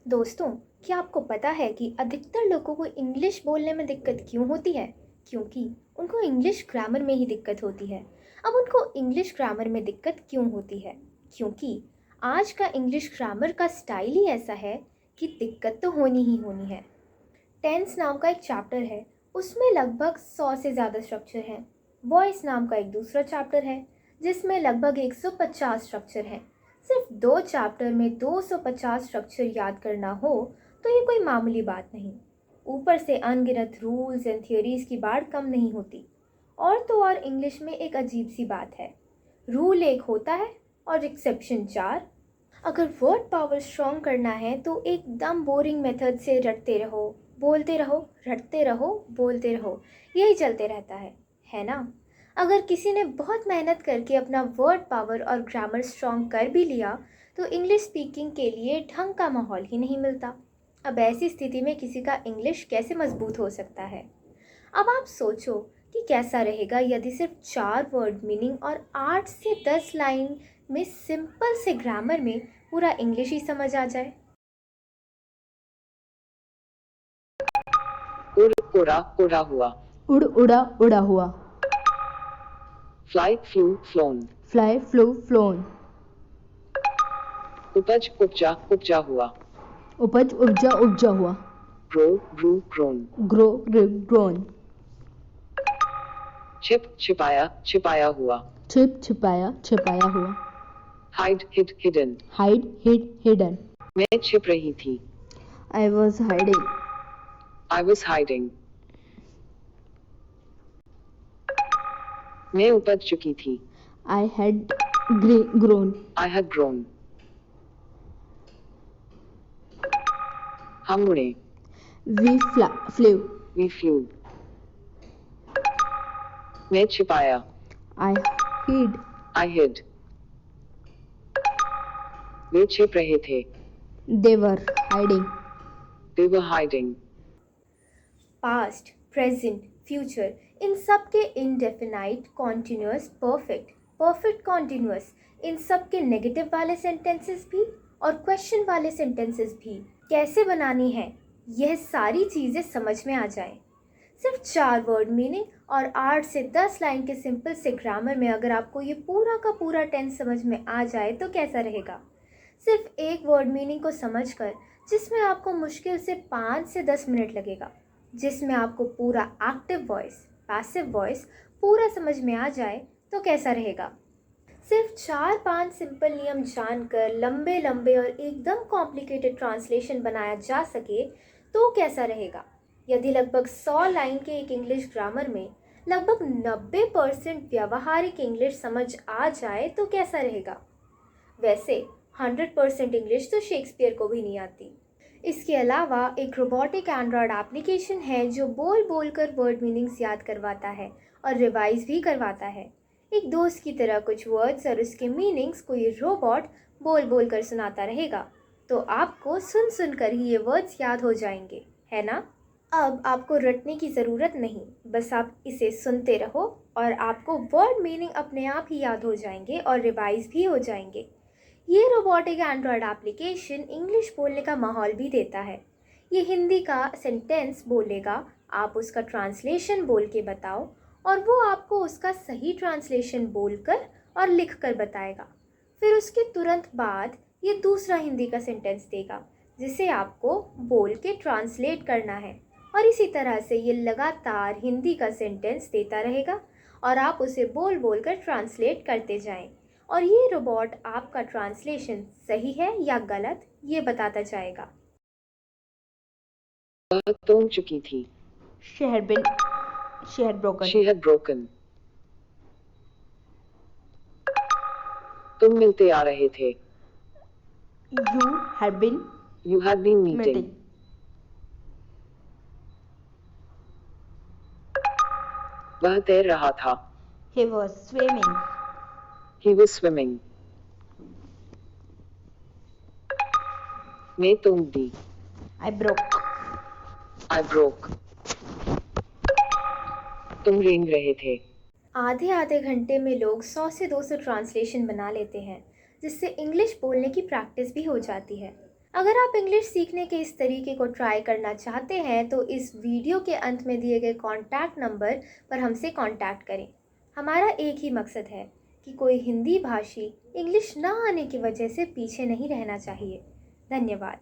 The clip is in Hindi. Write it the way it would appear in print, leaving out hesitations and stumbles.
दोस्तों, क्या आपको पता है कि अधिकतर लोगों को इंग्लिश बोलने में दिक्कत क्यों होती है? क्योंकि उनको इंग्लिश ग्रामर में ही दिक्कत होती है। अब उनको इंग्लिश ग्रामर में दिक्कत क्यों होती है? क्योंकि आज का इंग्लिश ग्रामर का स्टाइल ही ऐसा है कि दिक्कत तो होनी ही होनी है। टेंस नाम का एक चैप्टर है, उसमें लगभग 100 से ज़्यादा स्ट्रक्चर हैं। वॉइस नाम का एक दूसरा चैप्टर है, जिसमें लगभग 150 स्ट्रक्चर हैं। सिर्फ 2 चैप्टर में 250 स्ट्रक्चर याद करना हो तो ये कोई मामूली बात नहीं। ऊपर से अनगिनत रूल्स एंड थियोरीज की बाढ़ कम नहीं होती। और तो और इंग्लिश में एक अजीब सी बात है, रूल एक होता है और एक्सेप्शन 4। अगर वर्ड पावर स्ट्रॉन्ग करना है तो एकदम बोरिंग मेथड से रटते रहो, बोलते रहो, रटते रहो, बोलते रहो, यही चलते रहता है ना? अगर किसी ने बहुत मेहनत करके अपना वर्ड पावर और ग्रामर स्ट्रॉन्ग कर भी लिया तो इंग्लिश स्पीकिंग के लिए ढंग का माहौल ही नहीं मिलता। अब ऐसी स्थिति में किसी का इंग्लिश कैसे मजबूत हो सकता है? अब आप सोचो कि कैसा रहेगा यदि सिर्फ 4 वर्ड मीनिंग और 8 से 10 लाइन में सिंपल से ग्रामर में पूरा इंग्लिश ही समझ आ जाए। उड़ उड़ा उड़ा हुआ। उड़ उड़ा उड़ा हुआ। Fly flew flown. Fly flew flown. उपज उपजा उपजा हुआ। उपज उपजा उपजा हुआ। Grow grew grown. Grow grown. छिप छिपाया छिपाया हुआ। छिप छिपाया छिपाया हुआ। Hide hid hidden. Hide hid hidden. मैं छिप रही थी। I was hiding. I was hiding. मैं उपज चुकी थी। I had grown. I had grown. हम उड़े। We flew. We flew. मैं छिपाया। आई हिड। आई हिड। वे छिप रहे थे। They were hiding. They were hiding. Past, present, future, इन सब के indefinite, continuous, perfect, perfect continuous, इन सब के नेगेटिव वाले सेंटेंसेस भी और क्वेश्चन वाले सेंटेंसेस भी कैसे बनानी है, यह सारी चीज़ें समझ में आ जाए। सिर्फ 4 वर्ड मीनिंग और 8 से 10 लाइन के सिंपल से ग्रामर में अगर आपको ये पूरा का पूरा टेंस समझ में आ जाए तो कैसा रहेगा? सिर्फ एक वर्ड मीनिंग को समझकर जिसमें आपको मुश्किल से 5 से 10 मिनट लगेगा, जिसमें आपको पूरा एक्टिव वॉइस, पैसिव वॉइस पूरा समझ में आ जाए तो कैसा रहेगा? सिर्फ 4-5 सिंपल नियम जानकर लंबे लंबे और एकदम कॉम्प्लिकेटेड ट्रांसलेशन बनाया जा सके तो कैसा रहेगा? यदि लगभग 100 लाइन के एक इंग्लिश ग्रामर में लगभग 90% व्यावहारिक इंग्लिश समझ आ जाए तो कैसा रहेगा? वैसे 100% इंग्लिश तो शेक्सपियर को भी नहीं आती। इसके अलावा एक रोबोटिक एंड्रॉयड एप्लीकेशन है जो बोल बोल कर वर्ड मीनिंग्स याद करवाता है और रिवाइज भी करवाता है। एक दोस्त की तरह कुछ वर्ड्स और उसके मीनिंग्स को ये रोबोट बोल बोल कर सुनाता रहेगा, तो आपको सुन सुन कर ही ये वर्ड्स याद हो जाएंगे, है ना? अब आपको रटने की ज़रूरत नहीं, बस आप इसे सुनते रहो और आपको वर्ड मीनिंग अपने आप ही याद हो जाएंगे और रिवाइज भी हो जाएंगे। ये रोबोटिक एंड्रॉयड एप्लीकेशन इंग्लिश बोलने का माहौल भी देता है। ये हिंदी का सेंटेंस बोलेगा, आप उसका ट्रांसलेशन बोल के बताओ और वो आपको उसका सही ट्रांसलेशन बोलकर और लिख कर बताएगा। फिर उसके तुरंत बाद ये दूसरा हिंदी का सेंटेंस देगा जिसे आपको बोल के ट्रांसलेट करना है और इसी तरह से ये लगातार हिंदी का सेंटेंस देता रहेगा और आप उसे बोल बोल कर ट्रांसलेट करते जाएं और ये रोबोट आपका ट्रांसलेशन सही है या गलत ये बताता जाएगा। वह तोड़ चुकी थी। She had broken. She had broken. तुम मिलते आ रहे थे। You had been You had been meeting. meeting. वह तैर रहा था। He was swimming. He was swimming. मैं तोड़ दी। I broke. I broke. तुम रेंग रहे थे। आधे आधे घंटे में लोग 100 से 200 ट्रांसलेशन बना लेते हैं, जिससे इंग्लिश बोलने की प्रैक्टिस भी हो जाती है। अगर आप इंग्लिश सीखने के इस तरीके को ट्राई करना चाहते हैं तो इस वीडियो के अंत में दिए गए कॉन्टैक्ट नंबर पर हमसे कॉन्टैक्ट करें। हमारा एक ही मकसद है कि कोई हिंदी भाषी इंग्लिश ना आने की वजह से पीछे नहीं रहना चाहिए। धन्यवाद।